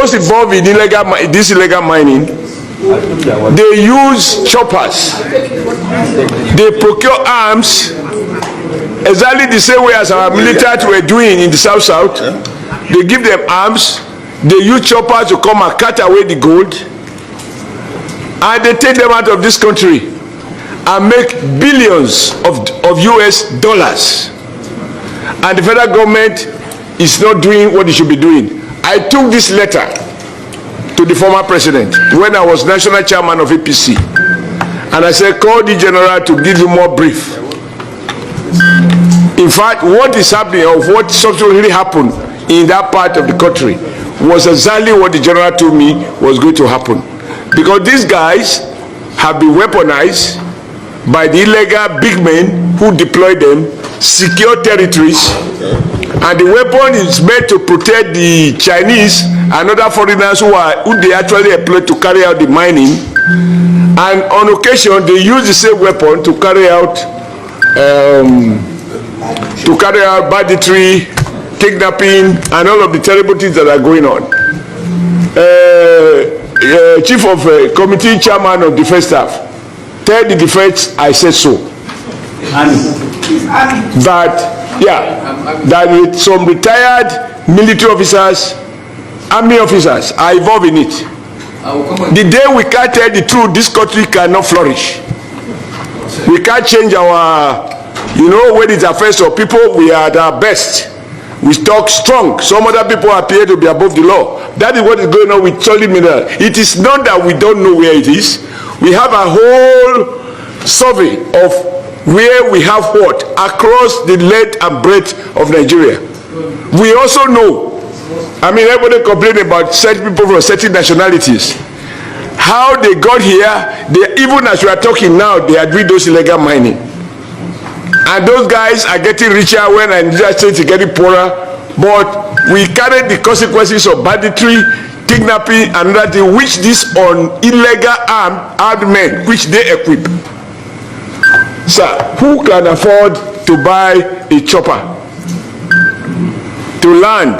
those involved in this illegal mining, they use choppers. They procure arms exactly the same way as our military were doing in the South. They give them arms. They use choppers to come and cut away the gold, and they take them out of this country and make billions of US dollars. And the federal government is not doing what it should be doing. I took this letter to the former president when I was national chairman of APC, and I said, call the general to give you more brief. In fact, what is happening, or what subsequently happened in that part of the country, was exactly what the general told me was going to happen. Because these guys have been weaponized by the illegal big men who deploy them, secure territories, and the weapon is meant to protect the Chinese and other foreigners who they actually employ to carry out the mining. And on occasion, they use the same weapon to carry out banditry, kidnapping, and all of the terrible things that are going on. Chief of Committee Chairman of Defense Staff, tell the defense I said so. That with some retired military officers, army officers are involved in it. The day we can't tell the truth, this country cannot flourish. We can't change our, when it affects our people, we are at our best. We talk strong. Some other people appear to be above the law. That is what is going on with solid mineral. It is not that we don't know where it is. We have a whole survey of where we have what across the length and breadth of Nigeria. We also know, everybody complain about certain people from certain nationalities. How they got here, even as we are talking now, they are doing those illegal mining. And those guys are getting richer when Nigeria State is getting poorer. But we carry the consequences of banditry, kidnapping, and that which these on illegal armed men, which they equip. Sir, who can afford to buy a chopper to land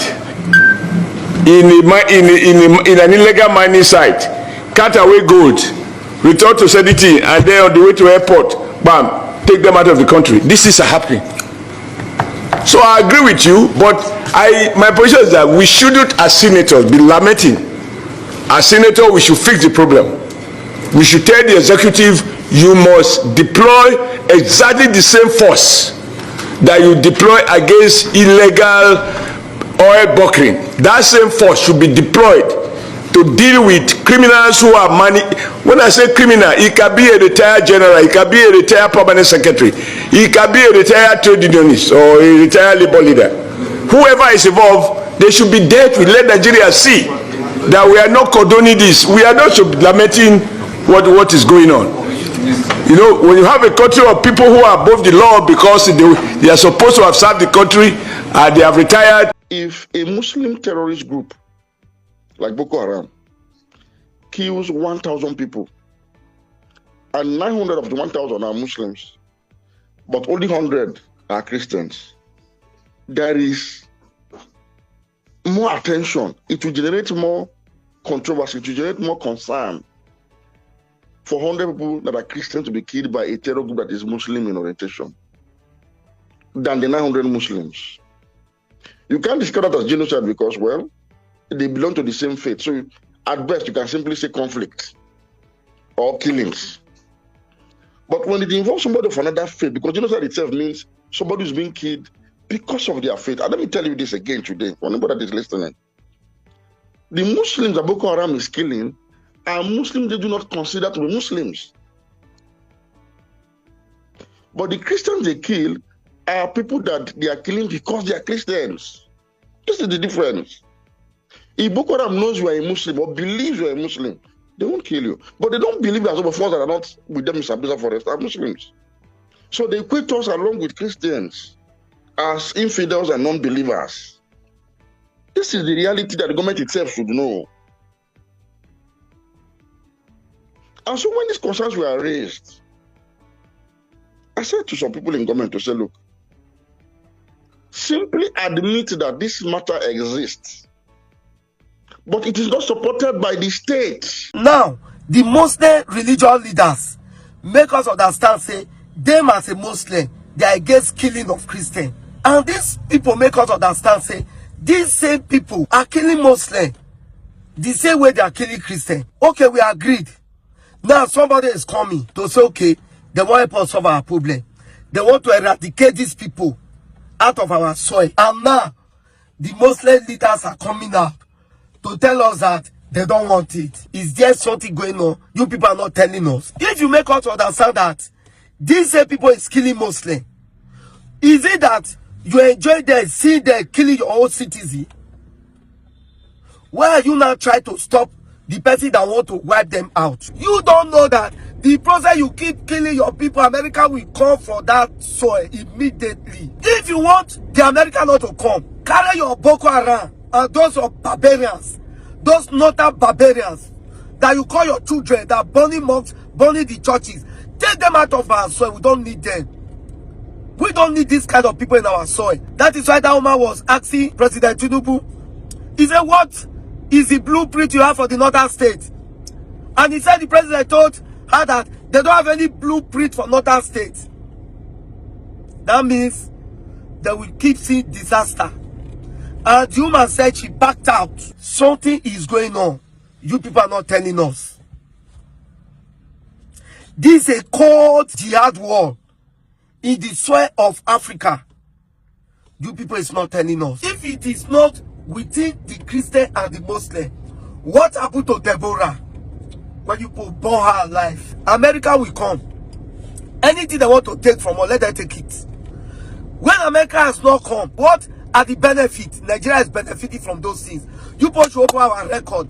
in an illegal mining site, cut away gold, return to Sediti, and then on the way to airport, bam, take them out of the country? This is happening. So I agree with you, but my position is that we shouldn't, as senators, be lamenting. As senators, we should fix the problem. We should tell the executive, you must deploy exactly the same force that you deploy against illegal oil bunkering. That same force should be deployed to deal with criminals who are when I say criminal, it can be a retired general, it can be a retired permanent secretary, it can be a retired trade unionist or a retired labor leader. Whoever is involved, they should be dealt with. Let Nigeria see that we are not condoning this. We are not lamenting what is going on. When you have a country of people who are above the law because they are supposed to have served the country and they have retired. If a Muslim terrorist group like Boko Haram kills 1,000 people and 900 of the 1,000 are Muslims, but only 100 are Christians, there is more attention. It will generate more controversy, it will generate more concern for 100 people that are Christians to be killed by a terror group that is Muslim in orientation than the 900 Muslims. You can't discard that as genocide because, well, they belong to the same faith. So at best, you can simply say conflict or killings. But when it involves somebody of another faith, because genocide itself means somebody is being killed because of their faith. And let me tell you this again today, for anybody that is listening. The Muslims that Boko Haram is killing are Muslims they do not consider to be Muslims. But the Christians they kill are people that they are killing because they are Christians. This is the difference. If Boko Haram knows you are a Muslim or believes you are a Muslim, they won't kill you. But they don't believe that some of us that are not with them in Sambisa Forest are Muslims. So they equate us along with Christians as infidels and non-believers. This is the reality that the government itself should know. And so when these concerns were raised, I said to some people in government to say, look, simply admit that this matter exists. but it is not supported by the state. Now, the Muslim religious leaders make us understand, say, them as a Muslim, they are against killing of Christians. And these people make us understand, say, these same people are killing Muslims the same way they are killing Christians. Okay, we agreed. Now somebody is coming to say, okay, they want to help us solve our problem. They want to eradicate these people out of our soil. And now, the Muslim leaders are coming up to tell us that they don't want it. Is there something going on? You people are not telling us. If you make us understand that these same people is killing Muslims, is it that you enjoy them, seeing them killing your own citizen? Why are you now trying to stop the person that want to wipe them out? You don't know that the process you keep killing your people, America will come for that soil immediately. If you want the American not to come, carry your Boko Haram and those of barbarians, those northern barbarians that you call your children, that burning mosques, burning the churches, take them out of our soil. We don't need them. We don't need this kind of people in our soil. That is why that woman was asking President Tinubu, he said, what is the blueprint you have for the northern states? And he said the president told her that they don't have any blueprint for northern states. That means they will keep seeing disaster. And the woman said she backed out. Something is going on. You people are not telling us. This is a cold jihad war in the soil of Africa. You people is not telling us. If it is not within the Christian and the Muslim, what happened to Deborah when you burn her alive? America will come. Anything they want to take from us, let them take it. When America has not come, what are the benefits? Nigeria is benefiting from those things. You people should open our record.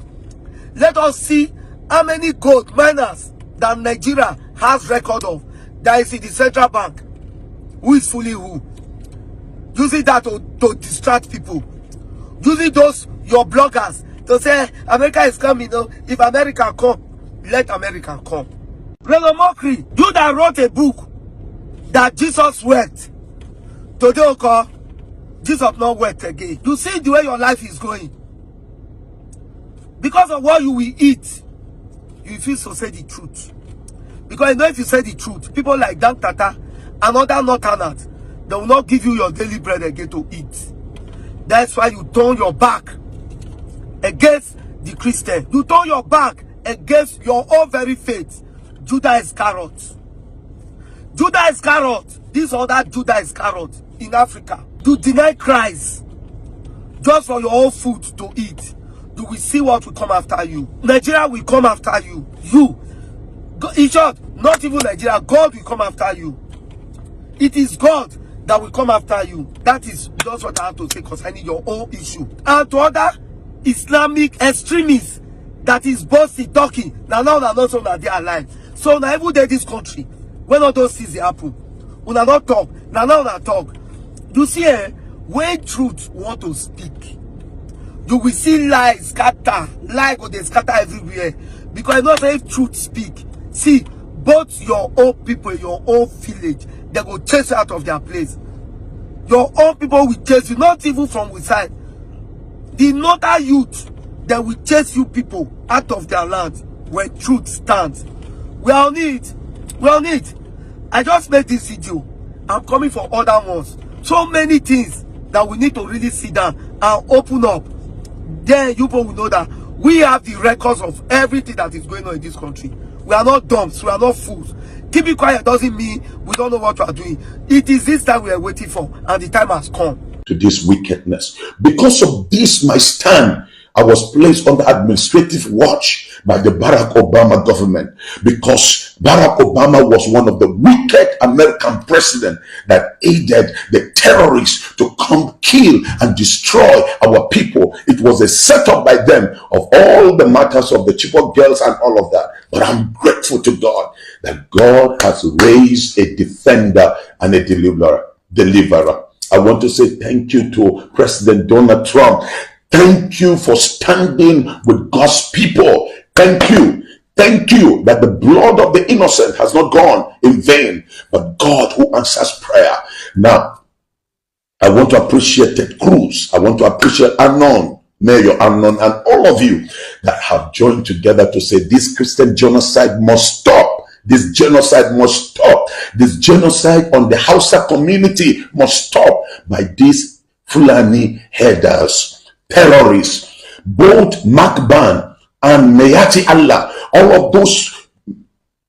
Let us see how many gold miners that Nigeria has record of that is in the central bank. Who is fooling who? Using that to distract people. Using those, your bloggers, to say America is coming. You know, if America come, let America come. Brother Mokri, you that wrote a book that Jesus wept. Today, okay, Jesus not wept again. You see the way your life is going. Because of what you will eat, you refuse to say the truth. Because you know if you say the truth, people like Dan Tata and other northerners, they will not give you your daily bread again to eat. That's why you turn your back against the Christian. You turn your back against your own very faith. Judah Iscariot. Judah Iscariot. This other Judah Iscariot in Africa. You deny Christ just for your own food to eat. You will see what will come after you. Nigeria will come after you. You. In short, not even Nigeria. God will come after you. It is God that will come after you. That is just what I have to say concerning your own issue. And to other Islamic extremists that is bossy talking. Now not so that they are alive. So now every day this country, when all those things happen, we are not talk. Now talk. You see, when truth want to speak, you will see lies scatter. Lies go they scatter everywhere. Because I know that if truth speak, see, both your own people, your own village, they go chase you out of their place. Your own people will chase you, not even from within. The northern youth, they will chase you people out of their land when truth stands. We are on it. We are on it. I just made this video. I'm coming for other ones. So many things that we need to really sit down and open up. Then you people will know that we have the records of everything that is going on in this country. We are not dumps. We are not fools. Keeping quiet doesn't mean we don't know what we are doing. It is this time we are waiting for, and the time has come. To this wickedness. Because of this, my stand, I was placed under administrative watch by the Barack Obama government, because Barack Obama was one of the wicked American president that aided the terrorists to come kill and destroy our people. It was a setup by them of all the matters of the Chibok girls and all of that. But I'm grateful to God that God has raised a defender and a deliverer. I want to say thank you to President Donald Trump. Thank you for standing with God's people. Thank you. Thank you that the blood of the innocent has not gone in vain, but God who answers prayer. Now, I want to appreciate Ted Cruz. I want to appreciate Anon. Mayor Amnon, and all of you that have joined together to say this Christian genocide must stop. This genocide must stop. This genocide on the Hausa community must stop by these Fulani headers, terrorists, both Makban and Mayati Allah. All of those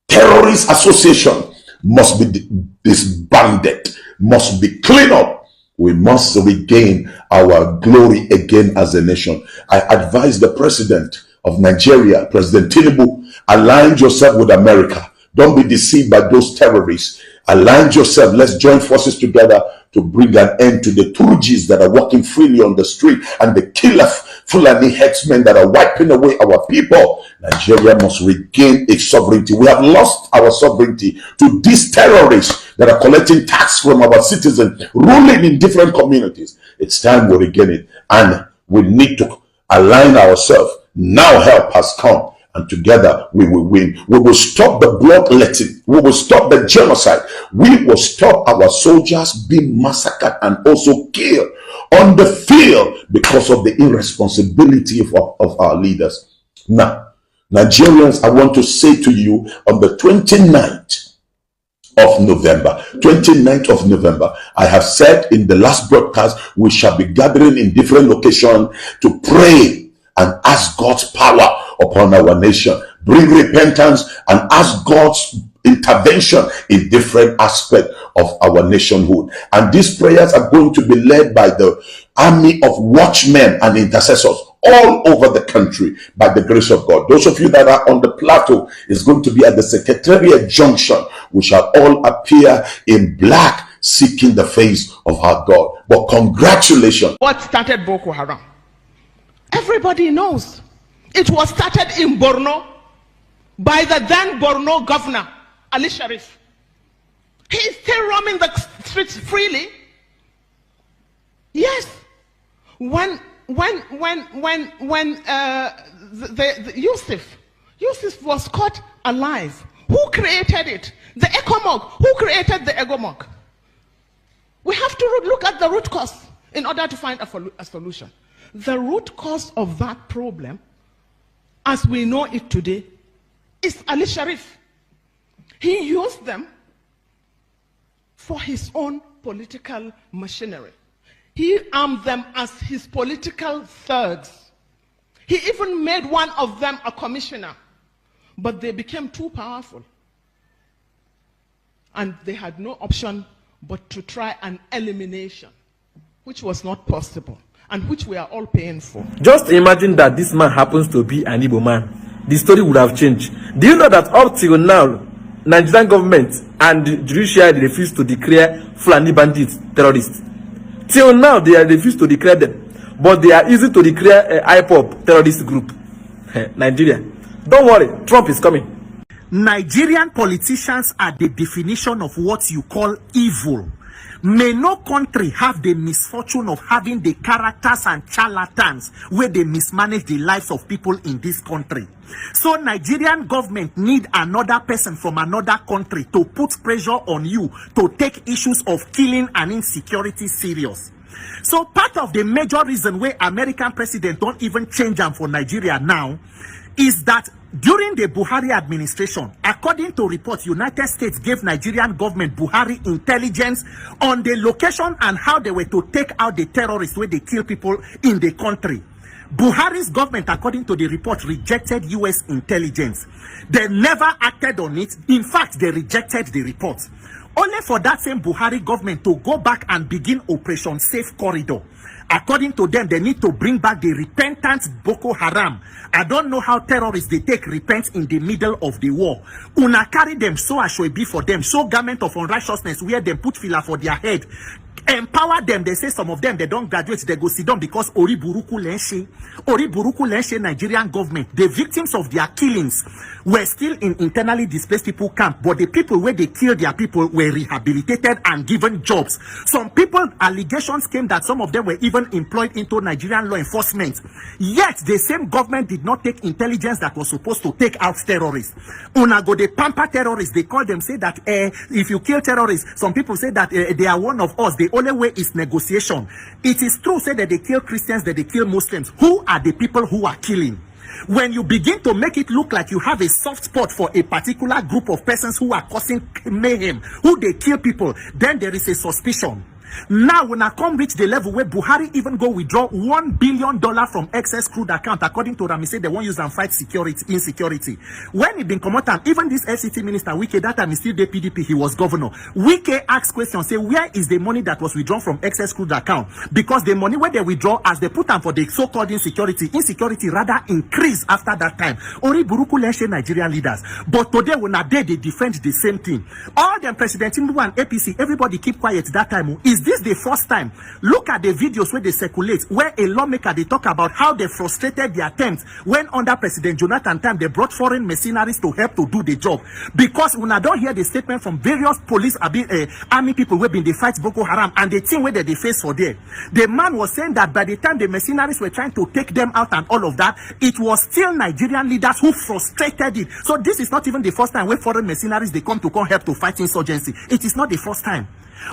terrorist associations must be disbanded, must be cleaned up. We must regain our glory again as a nation. I advise the president of Nigeria, President Tinubu, align yourself with America. Don't be deceived by those terrorists. Align yourself. Let's join forces together to bring an end to the Turjis that are walking freely on the street and the killer Fulani headsmen that are wiping away our people. Nigeria must regain its sovereignty. We have lost our sovereignty to these terrorists that are collecting tax from our citizens, ruling in different communities. It's time we regain it, and we need to align ourselves. Now help has come, and together we will win. We will stop the bloodletting. We will stop the genocide. We will stop our soldiers being massacred and also killed on the field because of the irresponsibility of our leaders. Now, Nigerians, I want to say to you, on the 29th of November, I have said in the last broadcast, we shall be gathering in different locations to pray and ask God's power upon our nation, bring repentance and ask God's intervention in different aspects of our nationhood. And these prayers are going to be led by the army of watchmen and intercessors all over the country by the grace of God. Those of you that are on the plateau is going to be at the Secretariat Junction. We shall all appear in black, seeking the face of our God. But congratulations. What started Boko Haram? Everybody knows. It was started in Borno by the then Borno governor, Ali Sharif. He is still roaming the streets freely. Yes. When Yusuf was caught alive, who created it? The ECOMOG. Who created the ECOMOG? We have to look at the root cause in order to find a solution. The root cause of that problem, as we know it today, is Ali Sharif. He used them for his own political machinery. He armed them as his political thugs. He even made one of them a commissioner. But they became too powerful. And they had no option but to try an elimination, which was not possible, and which we are all paying for. Just imagine that this man happens to be an Igbo man. The story would have changed. Do you know that up till now, Nigerian government and the judiciary refuse to declare Fulani bandits terrorists? Till now, they refuse to declare them. But they are easy to declare IPOB terrorist group. Nigeria. Don't worry, Trump is coming. Nigerian politicians are the definition of what you call evil. May no country have the misfortune of having the characters and charlatans where they mismanage the lives of people in this country. So Nigerian government need another person from another country to put pressure on you to take issues of killing and insecurity serious. So part of the major reason why American president don't even change them for Nigeria now is that during the Buhari administration, according to reports, United States gave Nigerian government Buhari intelligence on the location and how they were to take out the terrorists where they kill people in the country. Buhari's government, according to the report, rejected US intelligence. They never acted on it. In fact, they rejected the report. Only for that same Buhari government to go back and begin Operation Safe Corridor. According to them, they need to bring back the repentant Boko Haram. I don't know how terrorists they take repent in the middle of the war. Una carry them so I should be for them, so garment of unrighteousness where they put filler for their head. Empower them. They say some of them they don't graduate, they go sit down because Ori Buruku Lenshe Nigerian government, the victims of their killings were still in internally displaced people camp, but the people where they killed their people were rehabilitated and given jobs. Some people, allegations came that some of them were even employed into Nigerian law enforcement. Yet the same government did not take intelligence that was supposed to take out terrorists. Una go the pamper terrorists, they call them, say that if you kill terrorists, some people say that they are one of us. the only way is negotiation. It is true, say that they kill Christians, that they kill Muslims. Who are the people who are killing? When you begin to make it look like you have a soft spot for a particular group of persons who are causing mayhem, who they kill people, then there is a suspicion. Now, when I come reach the level where Buhari even go withdraw $1 billion from excess crude account, according to Rami, say they won't use and fight insecurity. When he been come out, even this FCT minister, Wike, that time is still the PDP, he was governor. Wike asked questions, say, where is the money that was withdrawn from excess crude account? Because the money where they withdraw, as they put them for the so-called insecurity rather increased after that time. Ori Buruku Lenshe Nigerian leaders. But today, when they defend the same thing. All them President Tinubu and APC, everybody keep quiet that time. Is this the first time? Look at the videos where they circulate, where a lawmaker they talk about how they frustrated the attempt when under President Jonathan time they brought foreign mercenaries to help to do the job. Because when I don't hear the statement from various police army people who been they fight Boko Haram and the team where they face for there, the man was saying that by the time the mercenaries were trying to take them out and all of that, it was still Nigerian leaders who frustrated it. So this is not even the first time when foreign mercenaries they come to help to fight insurgency. It is not the first time.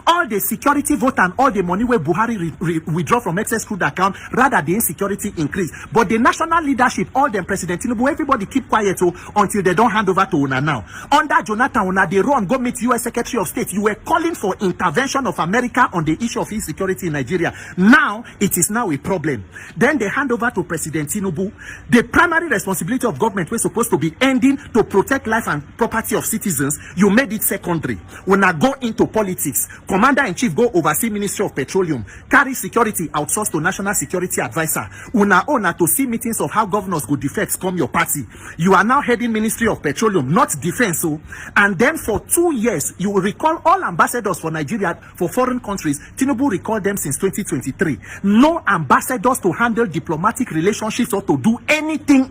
All the security vote and all the money where Buhari withdraw from excess crude account, rather the insecurity increase. But the national leadership, all them President Tinubu, everybody keep quiet until they don't hand over to Una now. Under Jonathan, Una they run, go meet US Secretary of State. You were calling for intervention of America on the issue of insecurity in Nigeria. Now, it is now a problem. Then they hand over to President Tinubu. The primary responsibility of government was supposed to be ending to protect life and property of citizens. You made it secondary. When I go into politics, Commander-in-Chief go oversee Ministry of Petroleum, carry security outsourced to National Security Advisor. Una owner to see meetings of how governors go defects come your party. You are now heading Ministry of Petroleum, not defense. And then for 2 years, you will recall all ambassadors for Nigeria, for foreign countries. Tinubu recalled them since 2023. No ambassadors to handle diplomatic relationships or to do anything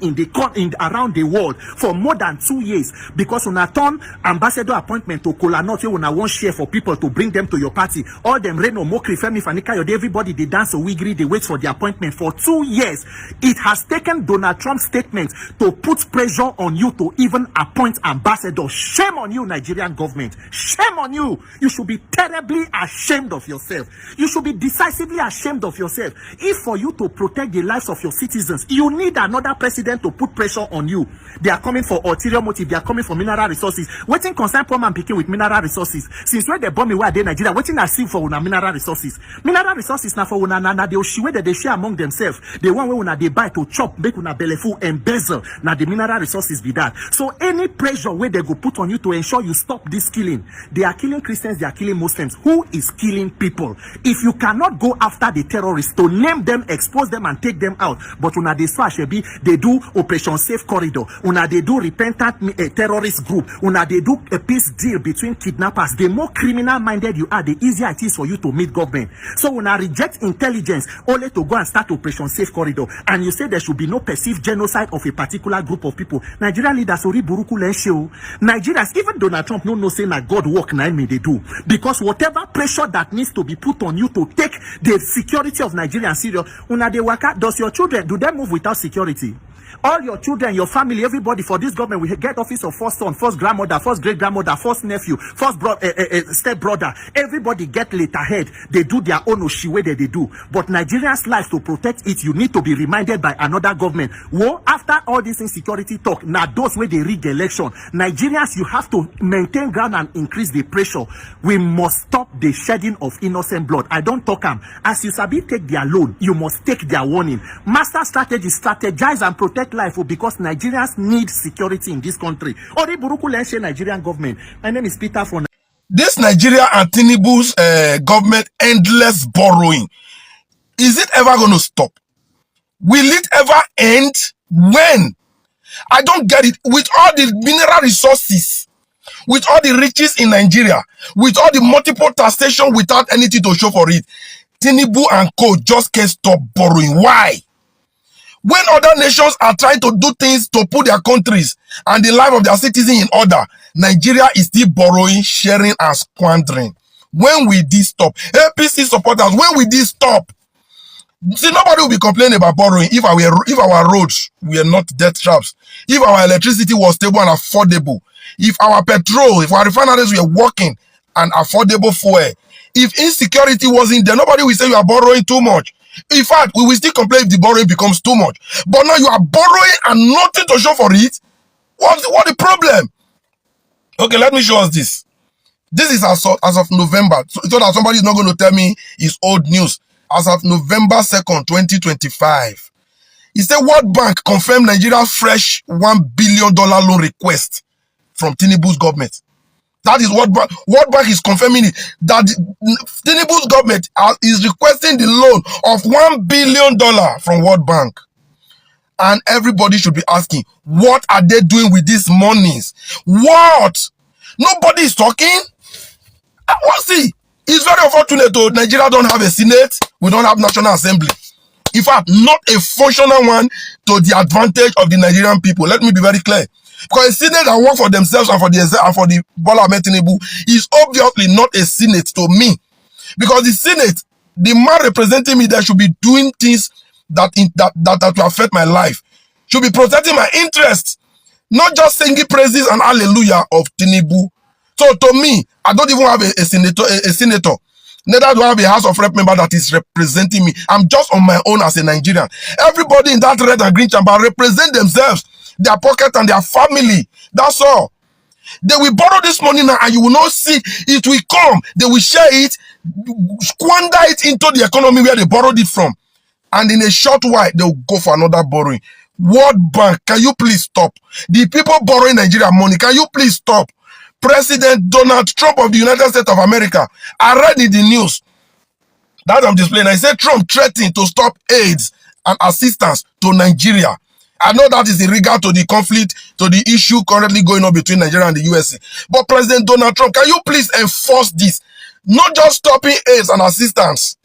around the world for more than 2 years. Because una turn ambassador appointment to Kola North, you una won't share for people to bring them to your party. All them Reno, Mokri, Femi, Fanika, everybody they dance or Wigri, they wait for the appointment for 2 years. It has taken Donald Trump's statement to put pressure on you to even appoint ambassadors. Shame on you, Nigerian government. Shame on you. You should be terribly ashamed of yourself. You should be decisively ashamed of yourself. If for you to protect the lives of your citizens, you need another president to put pressure on you. They are coming for ulterior motive. They are coming for mineral resources. Waiting concern poor man picking with mineral resources. Since when they bomb me where they Nigeria, waiting I see for una mineral resources. Mineral resources now for una na the oshiwe that they share among themselves. The one way una they buy to chop, make una belly full, embezzle. Now the mineral resources be that. So any pressure where they go put on you to ensure you stop this killing. They are killing Christians, they are killing Muslims. Who is killing people? If you cannot go after the terrorists to name them, expose them and take them out, but una they be they do Operation Safe Corridor. Una they do repentant terrorist group. Una they do a peace deal between kidnappers. The more criminal minded you are, the easier it is for you to meet government. So when I reject intelligence only to go and start Operation Safe Corridor, and you say there should be no perceived genocide of a particular group of people, Nigerian leaders ori buruku lenshe. Nigerians, even Donald Trump no say na God work na me they do, because whatever pressure that needs to be put on you to take the security of Nigerians serious, una de waka, does your children, do they move without security? All your children, your family, everybody for this government will get office of first son, first grandmother, first great grandmother, first nephew, first step brother. Everybody get letterhead. They do their own oshiwe that they do. But Nigerians' lives, to protect it, you need to be reminded by another government. Well, after all this insecurity talk, now those where they rig the election, Nigerians, you have to maintain ground and increase the pressure. We must stop the shedding of innocent blood. I don't talk them. As you sabi take their loan, you must take their warning. Master strategy, strategize and protect life, because Nigerians need security in this country. Ori buruku lenshe Nigerian government. My name is Peter from this Nigeria and Tinubu's government endless borrowing. Is it ever going to stop? Will it ever end? When? I don't get it. With all the mineral resources, with all the riches in Nigeria, with all the multiple taxation without anything to show for it, Tinubu and co just can't stop borrowing. Why? When other nations are trying to do things to put their countries and the life of their citizens in order, Nigeria is still borrowing, sharing, and squandering. When will this stop? APC supporters, when will this stop? See, nobody will be complaining about borrowing if our roads were not death traps, if our electricity was stable and affordable, if our petrol, if our refineries were working and affordable fuel, If insecurity wasn't there, nobody will say you are borrowing too much. In fact, we will still complain if the borrowing becomes too much. But now you are borrowing and nothing to show for it. What the problem? Okay, let me show us this. This is as of November, so that somebody is not going to tell me it's old news. As of November 2nd, 2025. He said World Bank confirmed Nigeria's fresh $1 billion loan request from Tinubu's government. That is what World Bank is confirming it, that Tinubu's government is requesting the loan of $1 billion from World Bank. And everybody should be asking, what are they doing with these monies? What? Nobody is talking? See, it's very unfortunate though. Nigeria don't have a Senate. We don't have National Assembly. In fact, not a functional one to the advantage of the Nigerian people. Let me be very clear. Because a Senate that work for themselves and for the Bola Ahmed Tinubu is obviously not a Senate to me. Because the Senate, the man representing me there should be doing things that will affect my life. Should be protecting my interests. Not just singing praises and hallelujah of Tinubu. So to me, I don't even have a senator. Neither do I have a House of Rep member that is representing me. I'm just on my own as a Nigerian. Everybody in that red and green chamber represent themselves, their pocket and their family. That's all. They will borrow this money now and you will not see it will come. They will share it, squander it into the economy where they borrowed it from. And in a short while, they'll go for another borrowing. World Bank, can you please stop? The people borrowing Nigeria money, can you please stop? President Donald Trump of the United States of America, I read in the news that I'm displaying. I said Trump threatened to stop aids and assistance to Nigeria. I know that is in regard to the conflict, to the issue currently going on between Nigeria and the USA. But President Donald Trump, can you please enforce this? Not just stopping aids and assistance.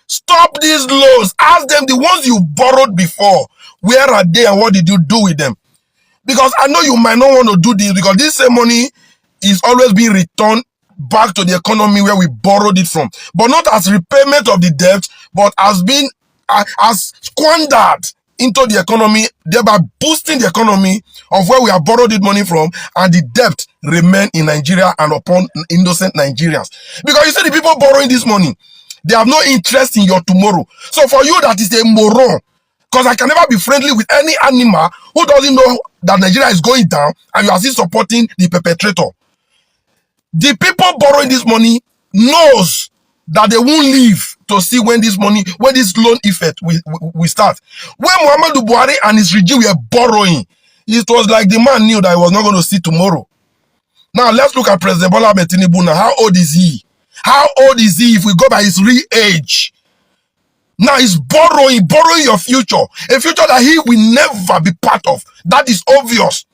Stop these loans. Ask them, the ones you borrowed before, where are they and what did you do with them? Because I know you might not want to do this because this same money is always being returned back to the economy where we borrowed it from. But not as repayment of the debt, but as being as squandered into the economy, thereby boosting the economy of where we have borrowed it money from, and the debt remain in Nigeria and upon innocent Nigerians. Because you see the people borrowing this money, they have no interest in your tomorrow. So for you, that is a moron. Because I can never be friendly with any animal who doesn't know that Nigeria is going down and you are still supporting the perpetrator. The people borrowing this money knows that they won't leave to see when this loan effect will start. When Muhammadu Buhari and his regime were borrowing, it was like the man knew that he was not going to see tomorrow. Now let's look at President Bola Ahmed Tinubu now. How old is he? How old is he if we go by his real age? Now he's borrowing your future. A future that he will never be part of. That is obvious.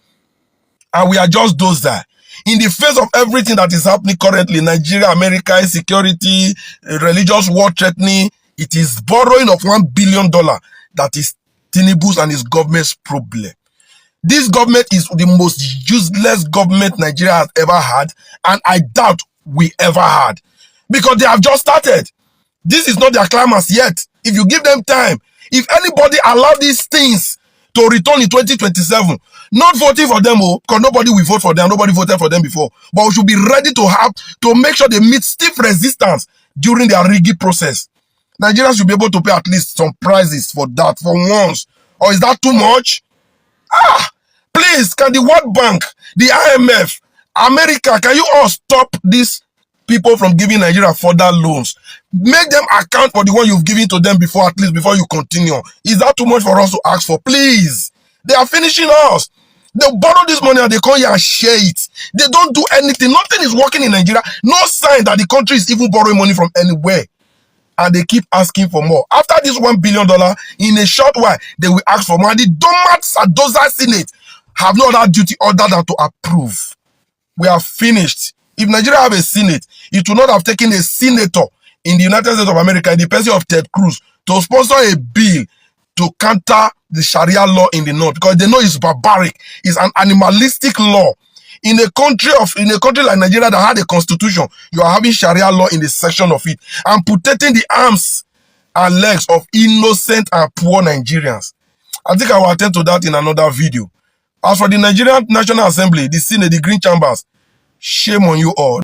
And we are just those that, in the face of everything that is happening currently, Nigeria, America, insecurity, religious war threatening, it is borrowing of $1 billion that is Tinubu's and his government's problem. This government is the most useless government Nigeria has ever had, and I doubt we ever had. Because they have just started. This is not their climax yet. If you give them time, if anybody allow these things to return in 2027, not voting for them, because nobody will vote for them, nobody voted for them before. But we should be ready to make sure they meet stiff resistance during their rigging process. Nigerians should be able to pay at least some prices for that, for once. Or is that too much? Please, can the World Bank, the IMF, America, can you all stop these people from giving Nigeria further loans? Make them account for the one you've given to them before, at least before you continue. Is that too much for us to ask for? Please. They are finishing us. They borrow this money and they come here and share it. They don't do anything. Nothing is working in Nigeria. No sign that the country is even borrowing money from anywhere. And they keep asking for more. After this $1 billion, in a short while, they will ask for more. And the Domat Sadoza Senate have no other duty other than to approve. We are finished. If Nigeria have a Senate, it would not have taken a senator in the United States of America, in the person of Ted Cruz, to sponsor a bill to counter the Sharia law in the north, because they know it's barbaric. It's an animalistic law. In a country like Nigeria that had a constitution, you are having Sharia law in the section of it, amputating the arms and legs of innocent and poor Nigerians. I think I will attend to that in another video. As for the Nigerian National Assembly, the Senate, the Green Chambers, shame on you all.